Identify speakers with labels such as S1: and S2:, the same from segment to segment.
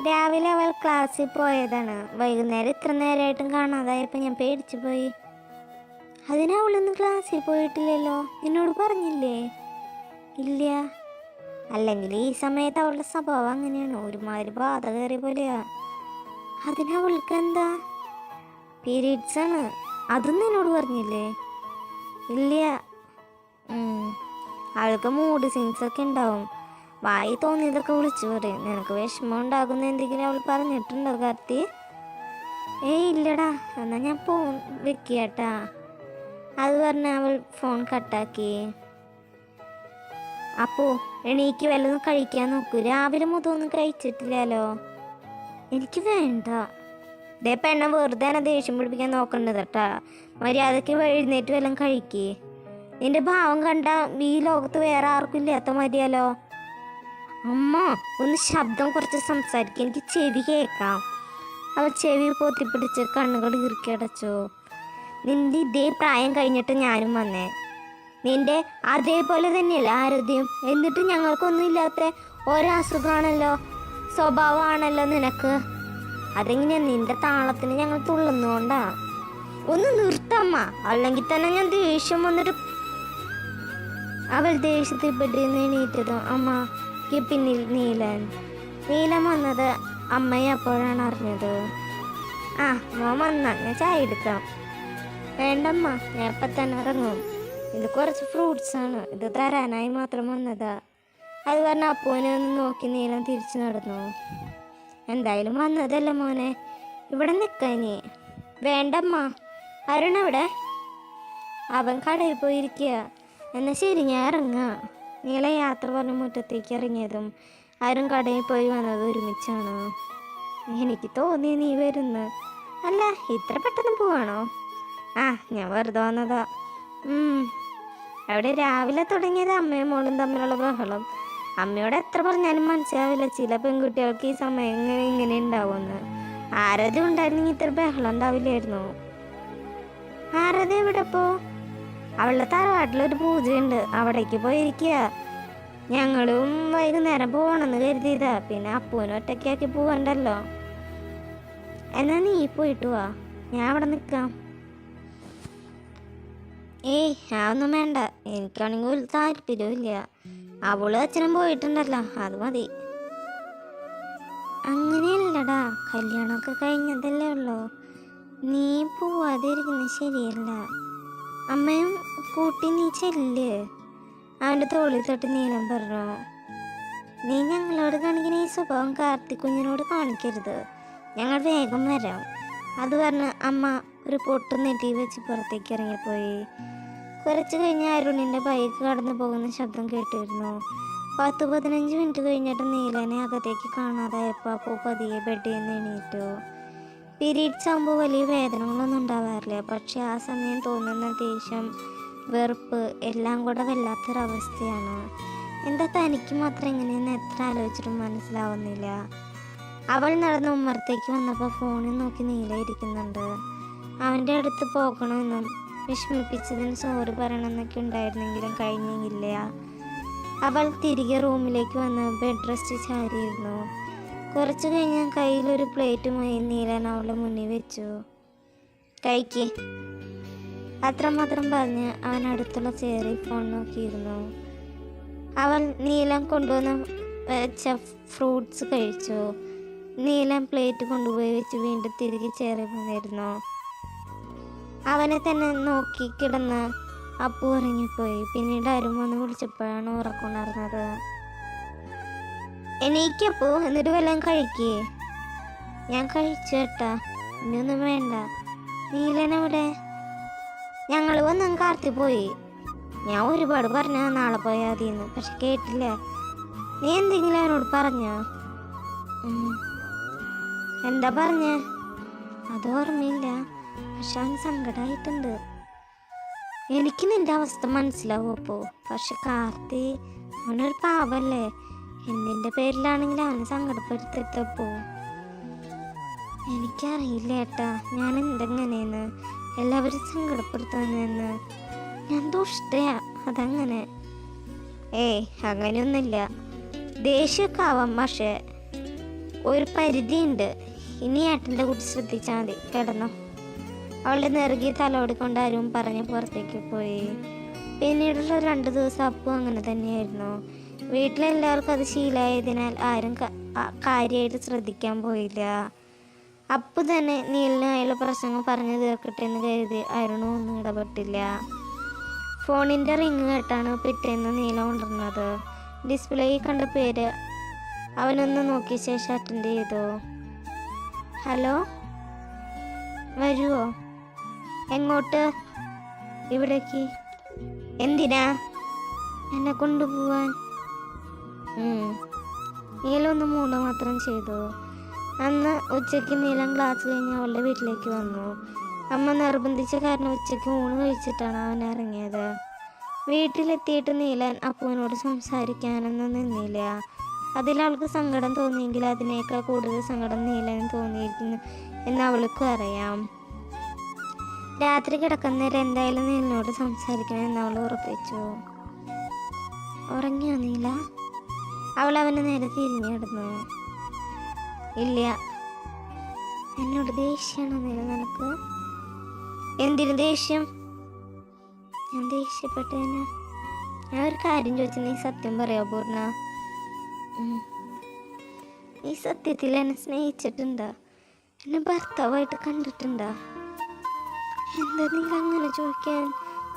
S1: രാവിലെ അവൾ ക്ലാസ്സിൽ പോയതാണ്. വൈകുന്നേരം ഇത്ര നേരമായിട്ടും കാണാതായപ്പോൾ ഞാൻ പേടിച്ചു പോയി. അതിനവളൊന്നും ക്ലാസ്സിൽ പോയിട്ടില്ലല്ലോ, എന്നോട് പറഞ്ഞില്ലേ? ഇല്ല. അല്ലെങ്കിൽ ഈ സമയത്ത് അവളുടെ സ്വഭാവം അങ്ങനെയാണ്, ഒരുമാതിരി ബാധ കയറിയ പോലെയാ. അതിനവൾക്ക് എന്താ? പീരീഡ്സ് ആണ്. അതൊന്നും എന്നോട് പറഞ്ഞില്ലേ? ഇല്ല. അവൾക്ക് മൂഡ് സിങ്സ് ഒക്കെ ഉണ്ടാവും, വായി തോന്നിയതൊക്കെ വിളിച്ചു പറയും. നിനക്ക് വിഷമം ഉണ്ടാകുന്ന എന്തെങ്കിലും അവൾ പറഞ്ഞിട്ടുണ്ടോ കാർത്തി? ഇല്ലടാ. എന്നാ ഞാൻ ഫോൺ വെക്കേട്ടാ. അത് പറഞ്ഞ അവൾ ഫോൺ കട്ടാക്കി. അപ്പോ എണീക്ക് വല്ലതും കഴിക്കാൻ നോക്കൂ, രാവിലെ മുതലൊന്നും കഴിച്ചിട്ടില്ലല്ലോ. എനിക്ക് വേണ്ട. ഇതേ പെണ്ണ വെറുതെ എന്നെ ദേഷ്യം പിടിപ്പിക്കാൻ നോക്കണ്ടത് കേട്ടാ. മര്യാദയ്ക്ക് എഴുന്നേറ്റ് വല്ലതും കഴിക്കേ. നിന്റെ ഭാവം കണ്ട ഈ ലോകത്ത് വേറെ ആർക്കും ഇല്ലാത്ത മതിയല്ലോ. അമ്മ ഒന്ന് ശബ്ദം കുറച്ച് സംസാരിക്കുക, എനിക്ക് ചെവി കേൾക്കാം. അവൾ ചെവി പൊത്തിപ്പിടിച്ച് കണ്ണുകൾ ഇറുക്കിയടച്ചു. നിന്റെ ഇതേ പ്രായം കഴിഞ്ഞിട്ട് ഞാനും വന്നേ. നിന്റെ അതേപോലെ തന്നെയല്ല ആരോഗ്യം, എന്നിട്ട് ഞങ്ങൾക്കൊന്നും ഇല്ലാത്ത ഒരസുഖമാണല്ലോ, സ്വഭാവമാണല്ലോ നിനക്ക്. അതെങ്ങനെയാ? നിന്റെ താളത്തിന് ഞങ്ങൾ തുള്ളുന്നോണ്ടാ. ഒന്ന് നിർത്തമ്മ, അല്ലെങ്കിൽ തന്നെ ഞാൻ ദേഷ്യം വന്നിട്ട്. അവൾ ദേഷ്യത്തിൽ ബെഡിൽ എണീറ്റത് അമ്മയ്ക്ക് പിന്നിൽ നീലൻ വന്നത് അമ്മയെ അപ്പോഴാണ് അറിഞ്ഞത്. മോൻ വന്നാ ഞാൻ ചായ എടുക്കാം. വേണ്ടമ്മ, ഞാൻ ഇപ്പം തന്നെ ഇറങ്ങും. ഇത് കുറച്ച് ഫ്രൂട്ട്സ് ആണ്, ഇത് തരാനായി മാത്രം വന്നതാ. അത് പറഞ്ഞ അപ്പൂനെ ഒന്ന് നോക്കി നീലൻ തിരിച്ചു നടന്നു. എന്തായാലും വന്നതല്ലേ മോനെ, ഇവിടെ നിൽക്കാനേ. വേണ്ടമ്മ. അരുണവിടെ? അവൻ കടയിൽ പോയിരിക്കുക. എന്നാൽ ശരി, ഞാൻ ഇറങ്ങാം. നീല യാത്ര പറഞ്ഞ് മുറ്റത്തേക്ക് ഇറങ്ങിയതും ആരും കടയിൽ പോയി വന്നത് ഒരുമിച്ചാണ്. എനിക്ക് തോന്നി നീ വരുന്നു. അല്ല, ഇത്ര പെട്ടെന്ന് പോവാണോ? ഞാൻ വെറുതെ വന്നതാ. അവിടെ രാവിലെ തുടങ്ങിയത് അമ്മയും മോളും തമ്മിലുള്ള ബഹളം. അമ്മയോട് എത്ര പറഞ്ഞാലും മനസ്സിലാവില്ല ചില പെൺകുട്ടികൾക്ക് ഈ സമയം ഇങ്ങനെ ഉണ്ടാവുമെന്ന്. ആരതി ഉണ്ടായിരുന്നെങ്കിൽ ഇത്ര ബഹളം ഉണ്ടാവില്ലായിരുന്നു. ആരതി എവിടെ പോ? അവളുടെ തറവാട്ടിലൊരു പൂജയുണ്ട്, അവിടേക്ക് പോയിരിക്കുക. ഞങ്ങളും വൈകുന്നേരം പോകണമെന്ന് കരുതിയതാ, പിന്നെ അപ്പൂനെ ഒറ്റയ്ക്കാക്കി പോകണ്ടല്ലോ. എന്നാ നീ പോയിട്ട് വാ, ഞാൻ അവിടെ നിൽക്കാം. അതൊന്നും വേണ്ട, എനിക്കാണെങ്കിൽ ഒരു താല്പര്യമില്ല. അവളും അച്ഛനും പോയിട്ടുണ്ടല്ലോ, അത് മതി. അങ്ങനെയല്ലടാ, കല്യാണമൊക്കെ കഴിഞ്ഞതല്ലേ ഉള്ളൂ, നീ പോവാതിരിക്കുന്നത് ശരിയല്ല. അമ്മയും കൂട്ടി നീ ചെല്ല്. അവൻ്റെ തോളിൽ തൊട്ട് നീലം പറഞ്ഞു. നീ ഞങ്ങളോട് കാണിക്കുന്ന ഈ സ്വഭാവം കാർത്തിക്കുഞ്ഞിനോട് കാണിക്കരുത്, ഞങ്ങൾ വേഗം വരാം. അത് പറഞ്ഞ് അമ്മ ഒരു പൊട്ട് നെറ്റി വെച്ച് പുറത്തേക്ക് ഇറങ്ങിപ്പോയി. കുറച്ച് കഴിഞ്ഞ് അരുണിൻ്റെ ബൈക്ക് കടന്നു പോകുന്ന ശബ്ദം കേട്ടിരുന്നു. 10-15 മിനിറ്റ് കഴിഞ്ഞിട്ട് നീലനെ അകത്തേക്ക് കാണാതായപ്പോൾ അപ്പോ പതിയെ ബെഡിൽ നിന്ന് എണീറ്റു. പീരീഡ്സ് ആകുമ്പോൾ വലിയ വേദനകളൊന്നും ഉണ്ടാവാറില്ല, പക്ഷെ ആ സമയം തോന്നുന്ന ദേഷ്യം, വെറുപ്പ് എല്ലാം കൂടെ വല്ലാത്തൊരവസ്ഥയാണ്. എന്താ തനിക്ക് മാത്രം എങ്ങനെയെന്ന് എത്ര ആലോചിച്ചിട്ടും മനസ്സിലാവുന്നില്ല. അവൾ നടന്ന് ഉമ്മറത്തേക്ക് വന്നപ്പോൾ ഫോണിൽ നോക്കി നീല ഇരിക്കുന്നുണ്ട്. അവൻ്റെ അടുത്ത് പോകണമെന്നും വിഷമിപ്പിച്ചതിന് സോറി പറയണമെന്നൊക്കെ ഉണ്ടായിരുന്നെങ്കിലും കഴിഞ്ഞില്ല. അവൾ തിരികെ റൂമിലേക്ക് വന്ന് ബെഡ് റെസ്റ്റ് ചാരിയിരുന്നു. കുറച്ച് കഴിഞ്ഞ് കയ്യിലൊരു പ്ലേറ്റുമായി നീലൻ അവളുടെ മുന്നിൽ വെച്ചു. കഴിക്ക്. അത്രമാത്രം പറഞ്ഞ് അവൻ അടുത്തുള്ള ചെയറിൽ ഫോൺ നോക്കിയിരുന്നു. അവൾ നീലൻ കൊണ്ടുവന്ന് വെച്ച ഫ്രൂട്ട്സ് കഴിച്ചു. നീലൻ പ്ലേറ്റ് കൊണ്ടുപോയി വെച്ച് വീണ്ടും തിരികെ ചെയറിൽ വന്നിരുന്നു. അവനെ തന്നെ നോക്കി കിടന്ന് അപ്പു ഉറങ്ങിപ്പോയി. പിന്നീട് ആരും വന്ന് വിളിച്ചപ്പോഴാണ് ഉറക്കമുണർന്നത്. എണീക്കപ്പോ, എന്നിട്ട് വല്ലതും കഴിക്കേ. ഞാൻ കഴിച്ചു കേട്ടാ, ഇനിയൊന്നും വേണ്ട. നീലനവിടെ? ഞങ്ങൾ വന്നും കാർത്തി പോയി. ഞാൻ ഒരുപാട് പറഞ്ഞ നാളെ പോയാൽ മതിയെന്ന്, പക്ഷെ കേട്ടില്ല. നീ എന്തെങ്കിലും അവനോട് പറഞ്ഞോ? എന്താ പറഞ്ഞ? അത് ഓർമ്മയില്ല, പക്ഷെ അവൻ സങ്കടമായിട്ടുണ്ട്. എനിക്ക് നിന്റെ അവസ്ഥ മനസ്സിലാവും അപ്പോ. പക്ഷെ കാർത്തി അവനൊരു പാവല്ലേ, എന്തിൻ്റെ പേരിലാണെങ്കിൽ അവനെ സങ്കടപ്പെടുത്തിട്ടപ്പോ. എനിക്കറിയില്ല ഏട്ടാ, ഞാൻ എന്തെങ്ങനെയെന്ന്, എല്ലാവരും സങ്കടപ്പെടുത്തുന്നെന്ന്. ഞാൻ ദുഷ്ടയാ, അതങ്ങനെ. അങ്ങനെയൊന്നുമില്ല, ദേഷ്യമൊക്കെ ആവാം, പക്ഷേ ഒരു പരിധിയുണ്ട്. ഇനി ഏട്ടൻ്റെ കുട്ടി ശ്രദ്ധിച്ചാൽ മതി. കിടന്നോ. അവളുടെ നെറുകിയ തലോടിക്കൊണ്ട് ആരും പറഞ്ഞ് പുറത്തേക്ക് പോയി. പിന്നീടുള്ള 2 ദിവസം അപ്പു അങ്ങനെ തന്നെയായിരുന്നു. വീട്ടിലെല്ലാവർക്കും അത് ശീലമായതിനാൽ ആരും കാര്യമായിട്ട് ശ്രദ്ധിക്കാൻ പോയില്ല. അപ്പു തന്നെ നീലിനായുള്ള പ്രശ്നങ്ങൾ പറഞ്ഞു തീർക്കട്ടെ എന്ന് കരുതി അരുണും ഒന്നും ഇടപെട്ടില്ല. ഫോണിൻ്റെ റിങ് കേട്ടാണ് പിറ്റേന്ന് നീല ഉണർന്നത്. ഡിസ്പ്ലേയിൽ കണ്ട പേര് അവനൊന്ന് നോക്കിയ ശേഷം അറ്റൻഡ് ചെയ്തു. ഹലോ, വരുമോ? എങ്ങോട്ട്? ഇവിടേക്ക്. എന്തിനാ? എന്നെ കൊണ്ടുപോവാൻ. നീലൊന്ന് മൂട മാത്രം ചെയ്തു. അന്ന് ഉച്ചയ്ക്ക് നീലം ക്ലാസ് കഴിഞ്ഞ് അവളുടെ വീട്ടിലേക്ക് വന്നു. അമ്മ നിർബന്ധിച്ച കാരണം ഉച്ചയ്ക്ക് ഊണ് കഴിച്ചിട്ടാണ് അവൻ ഇറങ്ങിയത്. വീട്ടിലെത്തിയിട്ട് നീലൻ അപ്പുവിനോട് സംസാരിക്കാനൊന്നും നിന്നില്ല. അതിലവൾക്ക് സങ്കടം തോന്നിയെങ്കിൽ അതിനേക്കാൾ കൂടുതൽ സങ്കടം നീലന് തോന്നിയിരിക്കുന്നു എന്ന് അവൾക്കും അറിയാം. രാത്രി കിടക്കുന്നേരം എന്തായാലും നീലിനോട് സംസാരിക്കണമെന്ന് അവൾ ഉറപ്പിച്ചു. ഉറങ്ങിയോ നീല? അവൾ അവന് നേരെ തിരിഞ്ഞു കിടന്നു. ഇല്ല. എന്നോട് ദേഷ്യമാണോ നീല നിനക്ക്? എന്തിനു ദേഷ്യം? ഞാൻ ദേഷ്യപ്പെട്ടതിന്? ഞാൻ ഒരു കാര്യം ചോദിച്ചു, നീ സത്യം പറയാ പൂർണ്ണ? നീ സത്യത്തിൽ എന്നെ സ്നേഹിച്ചിട്ടുണ്ടോ? എന്നെ ഭർത്താവായിട്ട് കണ്ടിട്ടുണ്ടോ? എന്താ നീ അങ്ങനെ ചോദിക്കാൻ?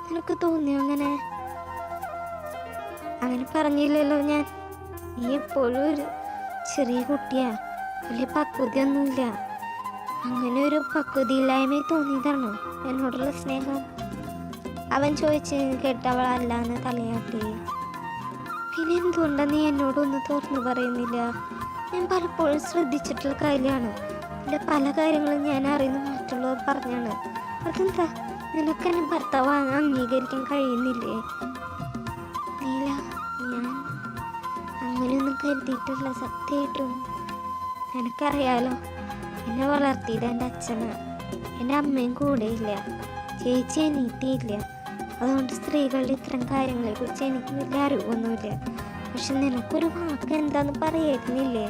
S1: നിനക്ക് തോന്നിയോ അങ്ങനെ? അങ്ങനെ പറഞ്ഞില്ലല്ലോ ഞാൻ. നീ എപ്പോഴും ഒരു ചെറിയ കുട്ടിയാ, വലിയ പക്വതയൊന്നുമില്ല. അങ്ങനെ ഒരു പക്വതയില്ലായ്മ തോന്നിയതാണോ എന്നോടുള്ള സ്നേഹം? അവൻ ചോദിച്ചു കേട്ട് അവൾ അല്ലാന്ന് തലയാട്ടി. പിന്നെ എന്തുകൊണ്ടാണ് നീ എന്നോടൊന്നും തുറന്നു പറയുന്നില്ല? ഞാൻ പലപ്പോഴും ശ്രദ്ധിച്ചിട്ടുള്ള കാര്യമാണ്. എൻ്റെ പല കാര്യങ്ങളും ഞാൻ അറിയുന്ന മറ്റുള്ളവർ പറഞ്ഞാണ്. അതെന്താ നിനക്ക് എന്നെ ഭർത്താവ് അംഗീകരിക്കാൻ കഴിയുന്നില്ലേ? നീല, ഞാൻ അങ്ങനെയൊന്നും കരുതിയിട്ടില്ല. സത്യമായിട്ടും എനിക്കറിയാലോ, എന്നെ വളർത്തിയത് എൻ്റെ അച്ഛനാണ്. എൻ്റെ അമ്മയും കൂടെയില്ല, ചേച്ചി അനീത്തിയില്ല. അതുകൊണ്ട് സ്ത്രീകളുടെ ഇത്തരം കാര്യങ്ങളെക്കുറിച്ച് എനിക്ക് വലിയ അറിവൊന്നുമില്ല. പക്ഷെ നിനക്കൊരു വാക്ക് എന്താന്ന് പറയായിരുന്നില്ലേ?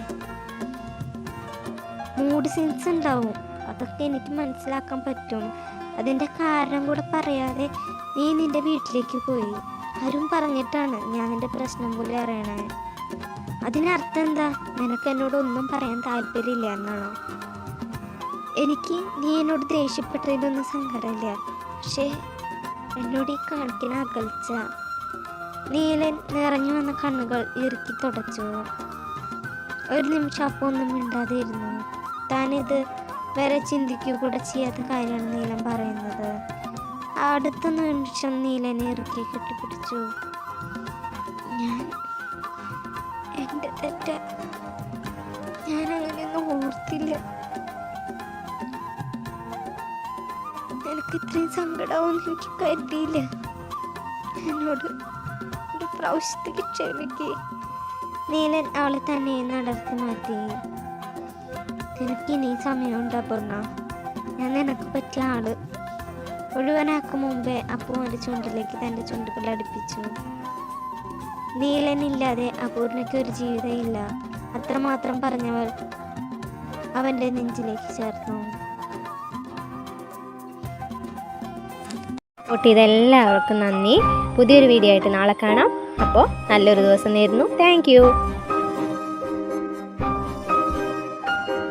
S1: മൂഡ് സെൻസ് ഉണ്ടാവും, അതൊക്കെ എനിക്ക് മനസ്സിലാക്കാൻ പറ്റും. അതിൻ്റെ കാരണം കൂടെ പറയാതെ നീ നിൻ്റെ വീട്ടിലേക്ക് പോയി. ആരും പറഞ്ഞിട്ടാണ് ഞാൻ നിൻ്റെ പ്രശ്നം പോലെ അറിയണേ. അതിനർത്ഥം എന്താ? നിനക്ക് എന്നോടൊന്നും പറയാൻ താല്പര്യമില്ല എന്നാണോ? എനിക്ക് നീ എന്നോട് ദേഷ്യപ്പെട്ടതിലൊന്നും സങ്കടമില്ല. പക്ഷേ എന്നോട് ഈ കാണിക്കുന്ന അകൽച്ച. നീലൻ നിറഞ്ഞു വന്ന കണ്ണുകൾ ഇറുക്കി തുടച്ചു. ഒരു നിമിഷം അപ്പോൾ ഒന്നും മിണ്ടാതെ ഇരുന്നു. താനിത് വേറെ ചിന്തിക്കുക കൂടെ ചെയ്യാത്ത കാര്യമാണ് നീലൻ പറയുന്നത്. അടുത്ത നിമിഷം നീലനെ ഇറുക്കി കെട്ടിപ്പിടിച്ചു. ഞാൻ എൻ്റെ തെറ്റ, ഞാൻ അങ്ങനെയൊന്നും ഓർത്തില്ല. എനിക്ക് ഇത്രയും സങ്കടമാവുമെന്ന് എനിക്ക് കരുതിയില്ല. എന്നോട് ഒരു പ്രാവശ്യത്തേക്ക് ക്ഷമിക്ക്. നീലൻ അവളെ തന്നെ നടത്തി മാറ്റി. നിനക്കിനി സമയമുണ്ടാ പൂർണ്ണ. ഞാൻ നിനക്ക് പറ്റിയ ആള്. മുഴുവനാക്കും മുമ്പേ അപ്പുവിൻ്റെ ചുണ്ടിലേക്ക് തൻ്റെ ചുണ്ടുകൾ അടുപ്പിച്ചു. നീലനില്ലാതെ അപൂർണയ്ക്ക് ഒരു ജീവിതമില്ല. അത്രമാത്രം പറഞ്ഞവൾ അവൻ്റെ നെഞ്ചിലേക്ക് ചേർന്നു.
S2: സപ്പോർട്ട് ചെയ്ത എല്ലാവർക്കും നന്ദി. പുതിയൊരു വീഡിയോ ആയിട്ട് നാളെ കാണാം. അപ്പോൾ നല്ലൊരു ദിവസം നേരുന്നു. Thank you.